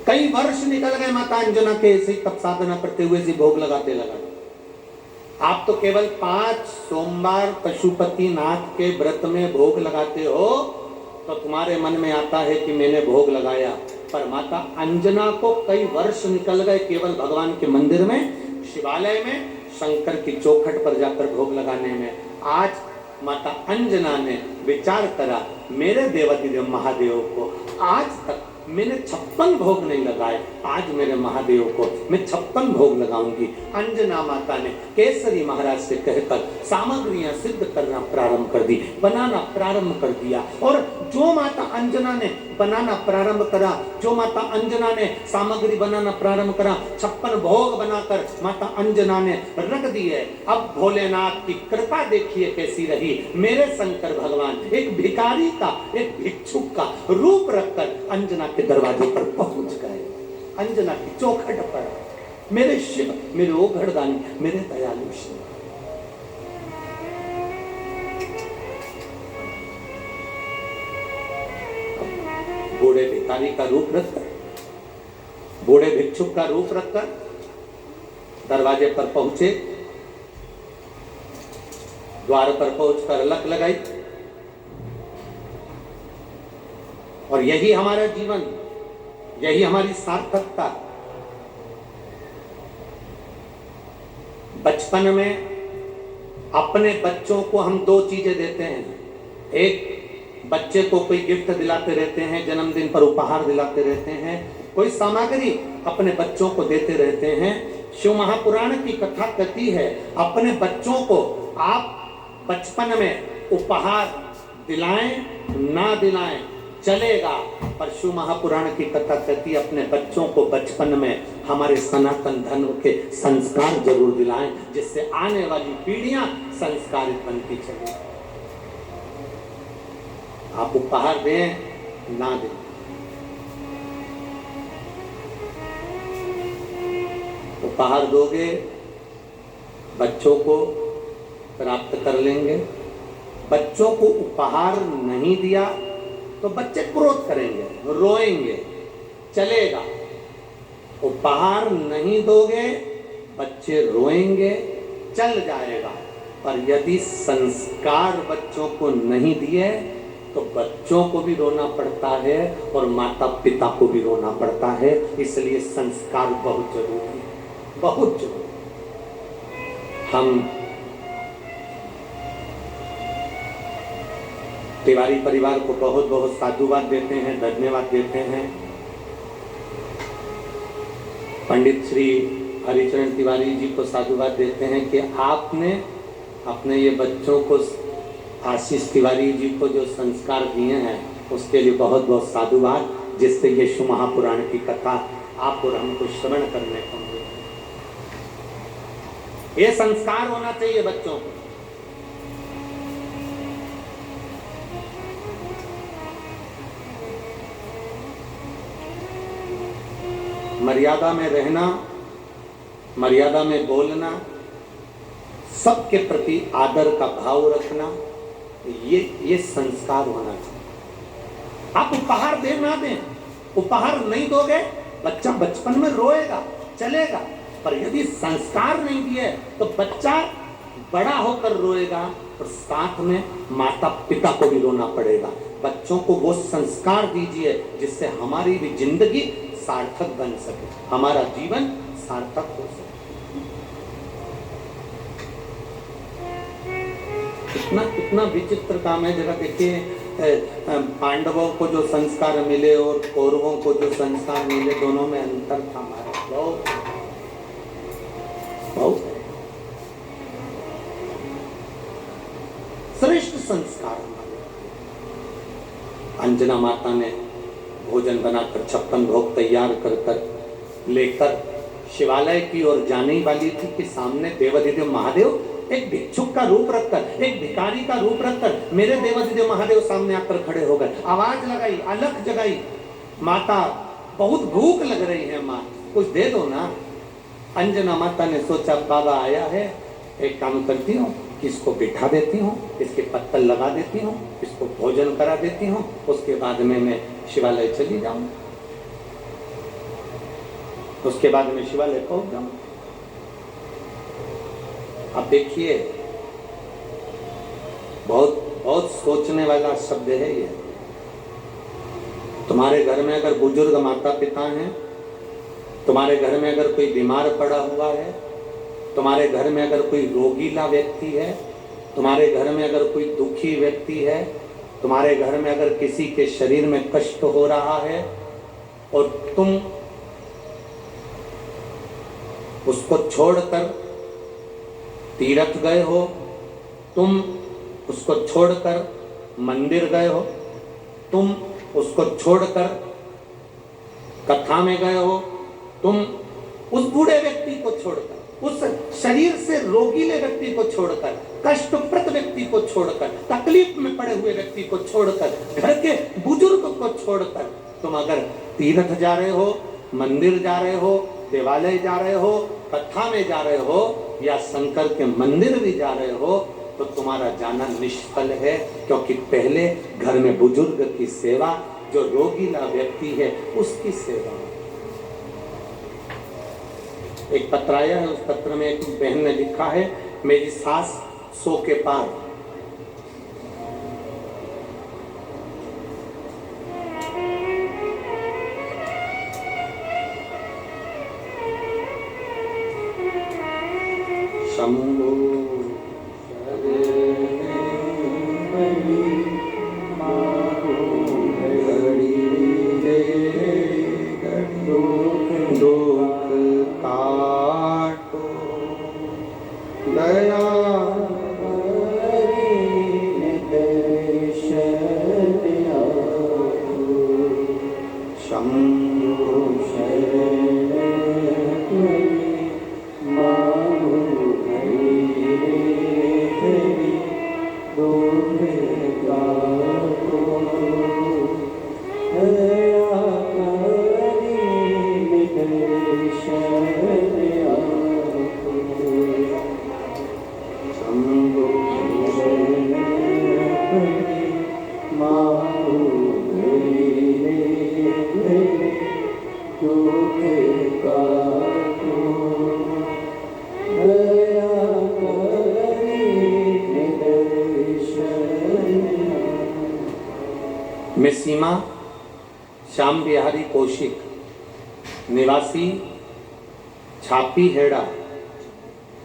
कई वर्ष निकल गए माता अंजना के ऐसे तप साधना करते हुए से भोग लगाते लगाते। आप तो केवल 5 सोमवार पशुपति नाथ के व्रत में भोग लगाते हो तो तुम्हारे मन में आता है कि मैंने भोग लगाया, पर माता अंजना को कई वर्ष निकल गए केवल भगवान के मंदिर में, शिवालय में, शंकर की चौखट पर जाकर भोग लगाने में। आज माता अंजना ने विचार करा, मेरे देवाधिदेव महादेव को आज तक मैंने 56 भोग नहीं लगाए, आज मेरे महादेव को मैं 56 भोग लगाऊंगी। अंजना माता ने केसरी महाराज से कहकर सामग्रियां सिद्ध करना प्रारंभ कर दी, बनाना प्रारंभ कर दिया। और जो माता अंजना ने बनाना प्रारंभ करा, जो माता अंजना ने सामग्री बनाना प्रारंभ करा, 56 भोग बनाकर माता अंजना ने रख दिए। अब भोलेनाथ की कृपा देखिए कैसी रही। मेरे शंकर भगवान एक भिखारी का, एक भिक्षुक का रूप रखकर अंजना के दरवाजे पर पहुंच गए, अंजना की चौखट पर। मेरे शिव, मेरे ओघड़दानी, मेरे दयालु शिव। बूढ़े भिखारी का रूप रखकर, बूढ़े भिक्षुक का रूप रखकर दरवाजे पर पहुंचे। द्वार पर पहुंचकर अलख लगाई। और यही हमारा जीवन, यही हमारी सार्थकता। बचपन में अपने बच्चों को हम 2 चीजें देते हैं। एक, बच्चे को कोई गिफ्ट दिलाते रहते हैं, जन्मदिन पर उपहार दिलाते रहते हैं, कोई सामग्री अपने बच्चों को देते रहते हैं। शिव महापुराण की कथा कहती है, अपने बच्चों को आप बचपन में उपहार दिलाएं ना दिलाएं चलेगा, पर शिव महापुराण की कथा कहती है अपने बच्चों को बचपन में हमारे सनातन धर्म के संस्कार जरूर दिलाएं, जिससे आने वाली पीढ़ियां संस्कारित बनती चले। आप उपहार दें ना दें, उपहार दोगे बच्चों को प्राप्त कर लेंगे। बच्चों को उपहार नहीं दिया तो बच्चे क्रोध करेंगे, रोएंगे, चलेगा। उपहार नहीं दोगे बच्चे रोएंगे, चल जाएगा। पर यदि संस्कार बच्चों को नहीं दिए तो बच्चों को भी रोना पड़ता है और माता पिता को भी रोना पड़ता है। इसलिए संस्कार बहुत जरूरी है, बहुत जरूरी। हम तिवारी परिवार को बहुत बहुत साधुवाद देते हैं, धन्यवाद देते हैं। पंडित श्री हरिचरण तिवारी जी को साधुवाद देते हैं कि आपने अपने ये बच्चों को, आशीष तिवारी जी को जो संस्कार दिए हैं उसके लिए बहुत बहुत साधुवाद, जिससे ये शिव महापुराण की कथा आप और हमको श्रवण करने को मिले। ये संस्कार होना चाहिए बच्चों को। मर्यादा में रहना, मर्यादा में बोलना, सबके प्रति आदर का भाव रखना, ये संस्कार होना चाहिए। आप उपहार दे ना दें, उपहार नहीं दोगे बच्चा बचपन में रोएगा, चलेगा। पर यदि संस्कार नहीं दिए तो बच्चा बड़ा होकर रोएगा और साथ में माता पिता को भी रोना पड़ेगा। बच्चों को वो संस्कार दीजिए जिससे हमारी भी जिंदगी सार्थक बन सके, हमारा जीवन सार्थक हो सके। इतना विचित्र काम है। जरा देखिए, पांडवों को जो संस्कार मिले और कौरवों को जो संस्कार मिले, दोनों में अंतर था हमारा बहुत। श्रेष्ठ संस्कार हमारे। अंजना माता ने भोजन बनाकर 56 भोग तैयार कर लेकर शिवालय की ओर जाने वाली थी कि सामने देवाधिदेव महादेव एक भिक्षुक का रूप रखकर, एक भिखारी का रूप रखकर मेरे देवाधिदेव महादेव सामने आकर खड़े हो गए। आवाज लगाई, अलख जगाई, माता बहुत भूख लग रही है, माँ कुछ दे दो ना। अंजना माता ने सोचा बाबा आया है, एक काम करती हूँ कि इसको बिठा देती हूँ, इसके पत्तल लगा देती हूँ, इसको भोजन करा देती हूँ, उसके बाद में मैं शिवालय चली जाऊँ। उसके बाद में शिवालय पहुंच जाऊं। अब देखिए, बहुत बहुत सोचने वाला शब्द है ये। तुम्हारे घर में अगर बुजुर्ग माता पिता हैं, तुम्हारे घर में अगर कोई बीमार पड़ा हुआ है, तुम्हारे घर में अगर कोई रोगीला व्यक्ति है, तुम्हारे घर में अगर कोई दुखी व्यक्ति है, तुम्हारे घर में अगर किसी के शरीर में कष्ट हो रहा है और तुम उसको छोड़कर तीर्थ गए हो, तुम उसको छोड़कर मंदिर गए हो, तुम उसको छोड़कर कथा में गए हो, तुम उस बूढ़े व्यक्ति को छोड़कर, उस शरीर से रोगीले व्यक्ति को छोड़कर, कष्टप्रद व्यक्ति को छोड़कर, तकलीफ में पड़े हुए व्यक्ति को छोड़कर, घर के बुजुर्ग को छोड़कर तुम अगर तीर्थ जा रहे हो, मंदिर जा रहे हो, देवालय जा रहे हो, कथा में जा रहे हो या शंकर के मंदिर भी जा रहे हो, तो तुम्हारा जाना निष्फल है। क्योंकि पहले घर में बुजुर्ग की सेवा, जो रोगीला व्यक्ति है उसकी सेवा। एक पत्र आया है, उस पत्र में एक बहन ने लिखा है, मेरी सास 100 के पार, शंभो मैं सीमा श्याम बिहारी कौशिक, निवासी छापी हेड़ा,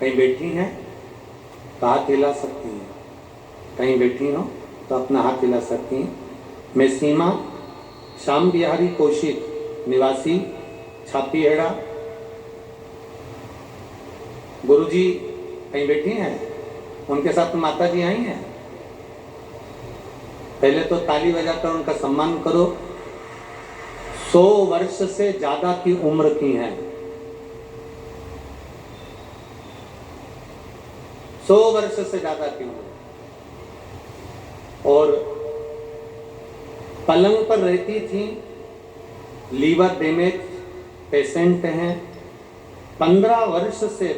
कहीं बैठी हैं तो हाथ हिला सकती हैं, कहीं बैठी हो तो अपना हाथ हिला सकती हैं। मैं सीमा श्याम बिहारी कौशिक, निवासी छापी हेड़ा। गुरुजी कहीं बैठी हैं, उनके साथ माता जी आई हैं। पहले तो ताली बजाकर उनका सम्मान करो। 100 वर्ष से ज्यादा की उम्र की हैं, 100 वर्ष से ज्यादा की उम्र, और पलंग पर रहती थी, लीवर डैमेज पेशेंट हैं, 15 वर्ष से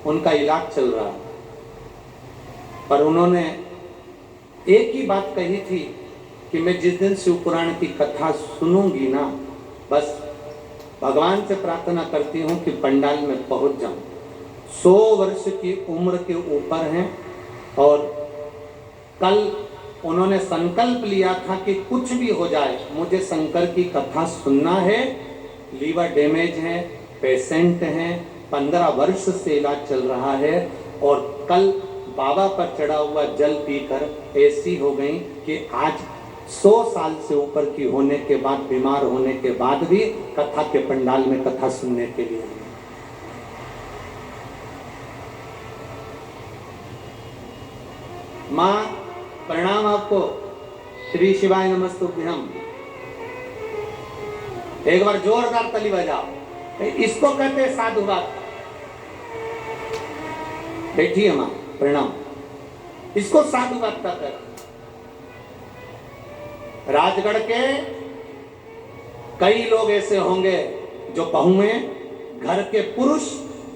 उनका इलाज चल रहा, पर उन्होंने एक ही बात कही थी कि मैं जिस दिन शिव पुराण की कथा सुनूंगी ना, बस भगवान से प्रार्थना करती हूँ कि पंडाल में पहुंच जाऊं। 100 वर्ष की उम्र के ऊपर हैं, और कल उन्होंने संकल्प लिया था कि कुछ भी हो जाए मुझे शंकर की कथा सुनना है। लीवर डैमेज है, पेशेंट हैं, 15 वर्ष से इलाज चल रहा है, और कल बाबा पर चढ़ा हुआ जल पीकर ऐसी हो गई कि आज 100 साल से ऊपर की होने के बाद, बीमार होने के बाद भी कथा के पंडाल में कथा सुनने के लिए। माँ प्रणाम आपको, श्री शिवाय नमस्तुभ्यम। एक बार जोरदार ताली बजाओ। इसको कहते हैं साधुवाद। बैठिए माँ, प्रणाम। इसको साधुवाद कहते हैं। राजगढ़ के कई लोग ऐसे होंगे जो बहुएं घर के पुरुष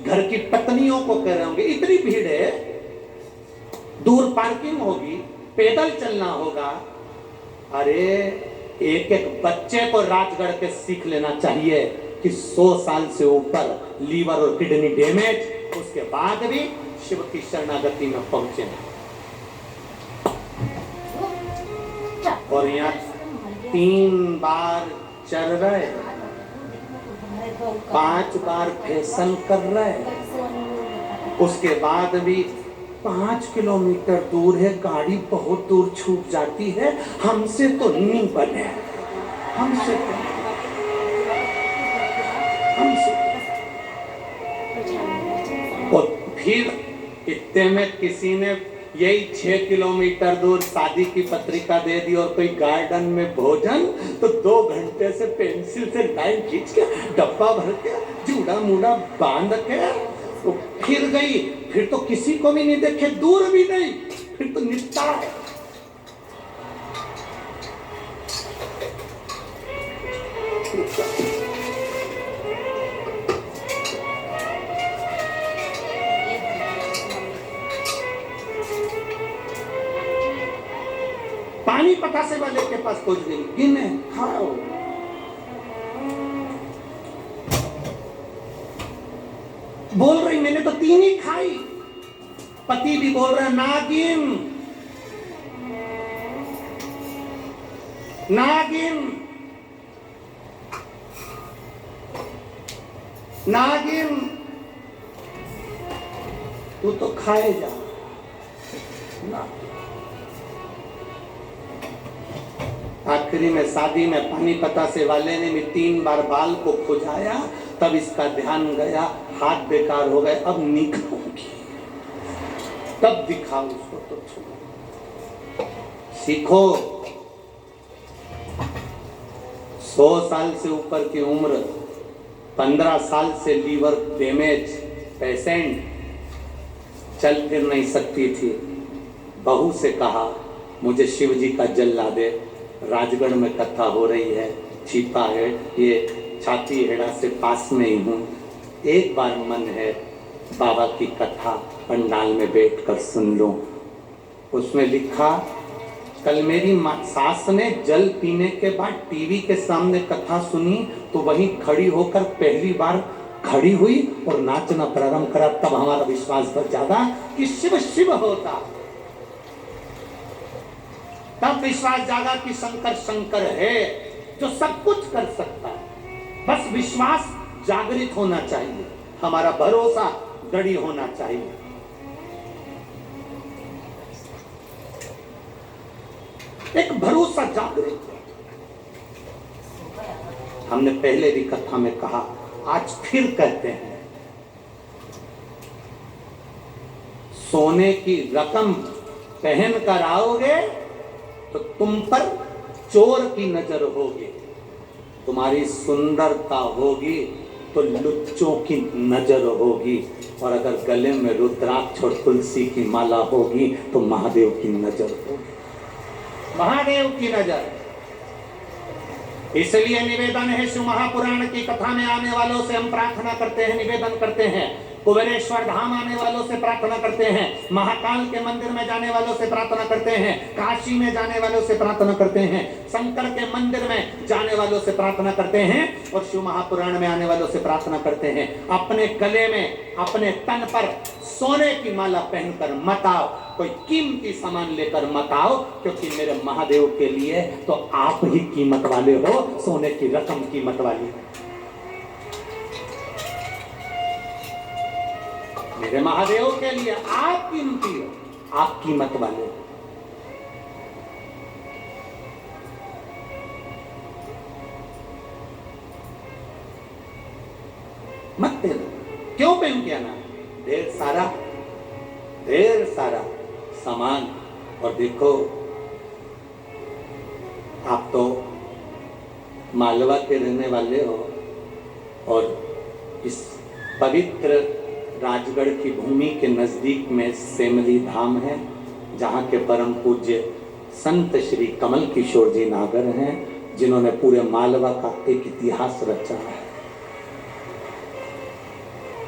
घर की पत्नियों को कह रहे होंगे, इतनी भीड़ है, दूर पार्किंग होगी, पैदल चलना होगा। अरे एक एक बच्चे को राजगढ़ के सीख लेना चाहिए कि 100 साल से ऊपर लीवर और किडनी डैमेज, उसके बाद भी शिव की शरणागति में पहुंचे और यहाँ 3 बार चल रहे, 5 बार फैशन कर रहे, उसके बाद भी 5 किलोमीटर दूर है, गाड़ी बहुत दूर छूट जाती है, हमसे तो नहीं बने, हमसे और फिर इतने में किसी ने यही 6 किलोमीटर दूर शादी की पत्रिका दे दी और कोई गार्डन में भोजन, तो 2 घंटे से पेंसिल से लाइन खींच के डब्बा भर के जूड़ा मूड़ा बांध के तो फिर गई, फिर तो किसी को भी नहीं देखे, दूर भी नहीं, फिर तो निपटा है। पानी पतासे वाले के पास पहुंच गई, गिने खाओ, बोल रही मैंने तो 3 ही खाई, पति भी बोल रहा नागिन नागिन नागिन, तू तो खाए जा ना। आखिरी में शादी में पानी पतासे वाले ने भी 3 बार बाल को खुजाया, तब इसका ध्यान गया, हाथ बेकार हो गए, अब नहीं खाऊंगी, तब दिखाओ उसको, तो छोड़ो, सीखो। 100 साल से ऊपर की उम्र, 15 साल से लीवर डैमेज पेशेंट, चल फिर नहीं सकती थी, बहू से कहा मुझे शिव जी का जल ला दे, राजगढ़ में कथा हो रही है, छिपा है, ये छाती हेड़ा से पास में ही हूँ, एक बार मन है बाबा की कथा पंडाल में बैठकर सुन लूं। उसमें लिखा, कल मेरी सास ने जल पीने के बाद टीवी के सामने कथा सुनी तो वहीं खड़ी होकर पहली बार खड़ी हुई और नाचना प्रारंभ करा, तब हमारा विश्वास बढ़ जाता कि शिव शिव होता, तब विश्वास जागा कि शंकर शंकर है जो सब कुछ कर सकता है। बस विश्वास जागृत होना चाहिए, हमारा भरोसा दृढ़ होना चाहिए। एक भरोसा जागृत है। हमने पहले भी कथा में कहा, आज फिर कहते हैं, सोने की रकम पहन कर आओगे तो तुम पर चोर की नजर होगी, तुम्हारी सुंदरता होगी तो लुच्चों की नजर होगी, और अगर गले में रुद्राक्ष और तुलसी की माला होगी तो महादेव की नजर होगी, महादेव की नजर। इसलिए निवेदन है, शिव महापुराण की कथा में आने वालों से हम प्रार्थना करते हैं, निवेदन करते हैं, कुबेरेश्वर धाम आने वालों से प्रार्थना करते हैं, महाकाल के मंदिर में जाने वालों से प्रार्थना करते हैं, काशी में जाने वालों से प्रार्थना करते हैं, शंकर के मंदिर में जाने वालों से प्रार्थना करते हैं, और शिव महापुराण में आने वालों से प्रार्थना करते हैं, अपने गले में, अपने तन पर सोने की माला पहनकर मत आओ, कोई कीमती सामान लेकर मत आओ, क्योंकि मेरे महादेव के लिए तो आप ही कीमत वाले हो, सोने की रकम कीमत वाली है। मेरे महादेव के लिए आप कीमती हो, आप कीमत वाले हो। मत दे दो, क्यों पहन के आना, ढेर सारा सामान। और देखो, आप तो मालवा के रहने वाले हो, और इस पवित्र राजगढ़ की भूमि के नजदीक में सेमली धाम है, जहाँ के परम पूज्य संत श्री कमल किशोर जी नागर हैं, जिन्होंने पूरे मालवा का एक इतिहास रचा है।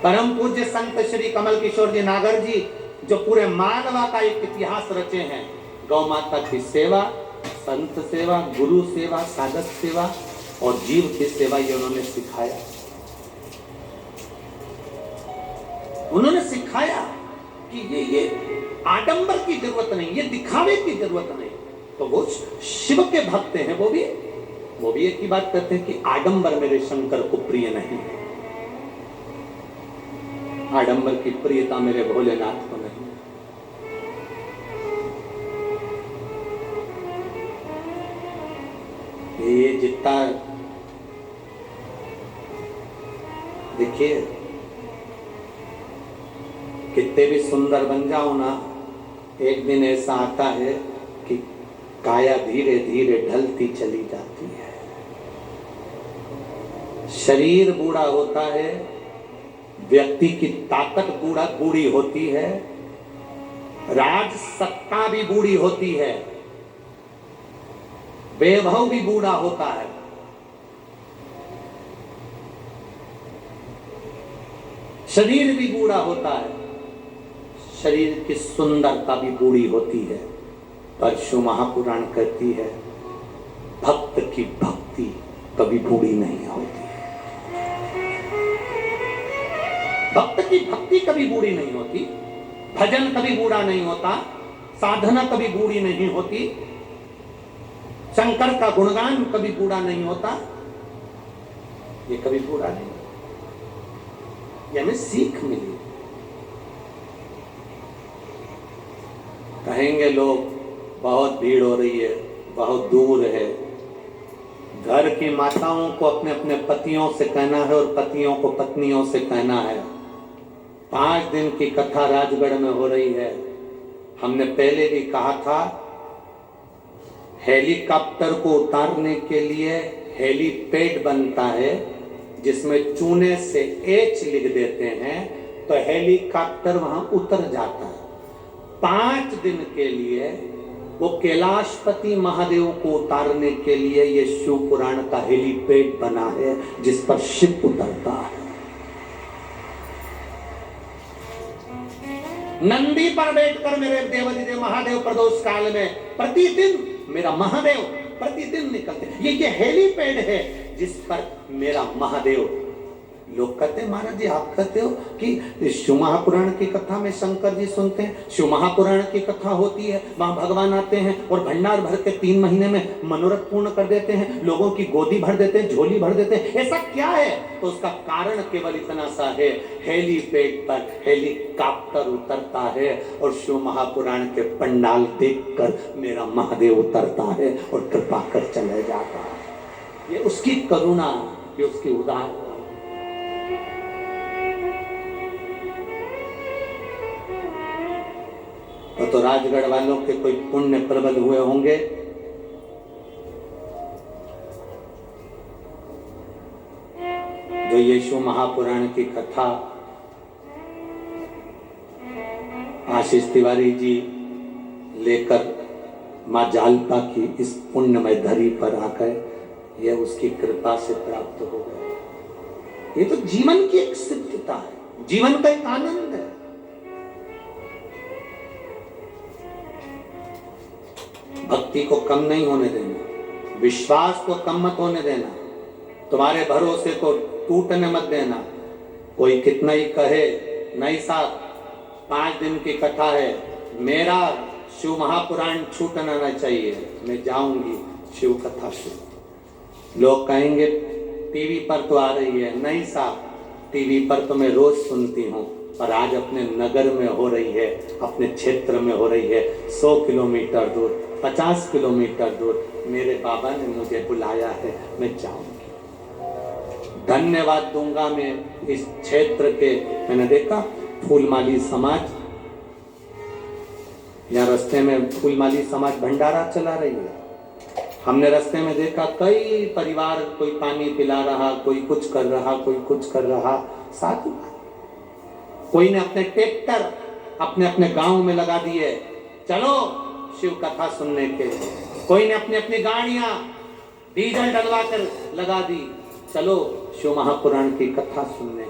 परम पूज्य संत श्री कमल किशोर जी नागर जी, जो पूरे मालवा का एक इतिहास रचे हैं, गौ माता की सेवा, संत सेवा, गुरु सेवा, साधक सेवा और जीव की सेवा, ये उन्होंने सिखाया। उन्होंने सिखाया कि ये आडंबर की जरूरत नहीं, ये दिखावे की जरूरत नहीं। तो वो शिव के भक्त हैं, वो भी एक ही बात कहते हैं कि आडंबर मेरे शंकर को प्रिय नहीं है, आडंबर की प्रियता मेरे भोलेनाथ को नहीं। ये जितना देखिए, कितने भी सुंदर बन जाओ ना, एक दिन ऐसा आता है कि काया धीरे धीरे ढलती चली जाती है, शरीर बूढ़ा होता है, व्यक्ति की ताकत बूढ़ी होती है, राज सत्ता भी बूढ़ी होती है, वैभव भी बूढ़ा होता है, शरीर भी बूढ़ा होता है, शरीर की सुंदरता भी बूढ़ी होती है। पर शिव महापुराण कहती है भक्त की भक्ति कभी बूढ़ी नहीं होती, भक्त की भक्ति कभी बूढ़ी नहीं होती, भजन कभी बूढ़ा नहीं होता, साधना कभी बूढ़ी नहीं होती, शंकर का गुणगान कभी बूढ़ा नहीं होता, ये कभी बूढ़ा नहीं, ये हमें सीख मिली। कहेंगे लोग बहुत भीड़ हो रही है, बहुत दूर है, घर की माताओं को अपने अपने पतियों से कहना है और पतियों को पत्नियों से कहना है। 5 दिन की कथा राजगढ़ में हो रही है। हमने पहले भी कहा था, हेलीकॉप्टर को उतारने के लिए हेलीपैड बनता है, जिसमें चूने से एच लिख देते हैं तो हेलीकॉप्टर वहां उतर जाता है। 5 दिन के लिए वो कैलाशपति महादेव को उतारने के लिए ये शिव पुराण का हेलीपैड बना है, जिस पर शिव उतरता है। नंदी पर बैठकर मेरे देवाधिदेव महादेव प्रदोष काल में प्रतिदिन मेरा महादेव प्रतिदिन निकलते। ये हेलीपैड है जिस पर मेरा महादेव। लोग कहते हैं महाराज जी आप कहते हो कि शिव महापुराण की कथा में शंकर जी सुनते हैं, शिव महापुराण की कथा होती है, वहां भगवान आते हैं और भंडार भर के 3 महीने में मनोरथ पूर्ण कर देते हैं, लोगों की गोदी भर देते हैं, झोली भर देते हैं। ऐसा क्या है? तो उसका कारण केवल इतना सा है, हेलीपैड पर हेलीकॉप्टर उतरता है और शिव महापुराण के पंडाल देखकर मेरा महादेव उतरता है और कृपा कर चले जाता है। ये उसकी करुणा, ये उसकी उदारता। तो राजगढ़ वालों के कोई पुण्य प्रबल हुए होंगे, जो यीशु महापुराण की कथा आशीष तिवारी जी लेकर मां जालपा की इस पुण्यमय धरी पर आकर यह उसकी कृपा से प्राप्त हो गए। ये तो जीवन की एक सिद्धता है, जीवन का एक आनंद है। भक्ति को कम नहीं होने देना, विश्वास को कम मत होने देना, तुम्हारे भरोसे को टूटने मत देना। कोई कितना ही कहे, नहीं साहब 5 दिन की कथा है, मेरा शिव महापुराण छूटना नहीं चाहिए, मैं जाऊंगी शिव कथा से। लोग कहेंगे टीवी पर तो आ रही है, नहीं साहब टीवी पर तो मैं रोज सुनती हूँ, पर आज अपने नगर में हो रही है, अपने क्षेत्र में हो रही है, 100 किलोमीटर दूर, 50 किलोमीटर दूर मेरे बाबा ने मुझे बुलाया है, मैं जाऊंगी। धन्यवाद दूंगा मैं इस क्षेत्र के। मैंने देखा फूलमाली समाज, यहाँ रास्ते में फूलमाली समाज भंडारा चला रही है। हमने रास्ते में देखा कई परिवार, कोई पानी पिला रहा, कोई कुछ कर रहा, कोई कुछ कर रहा। साथ कोई ने अपने ट्रैक्टर अपने अपने गांव में लगा दिए, चलो शिव कथा सुनने के। कोई ने अपनी अपनी गाड़ियां डीजल डलवा कर लगा दी, चलो शिव महापुराण की कथा सुनने।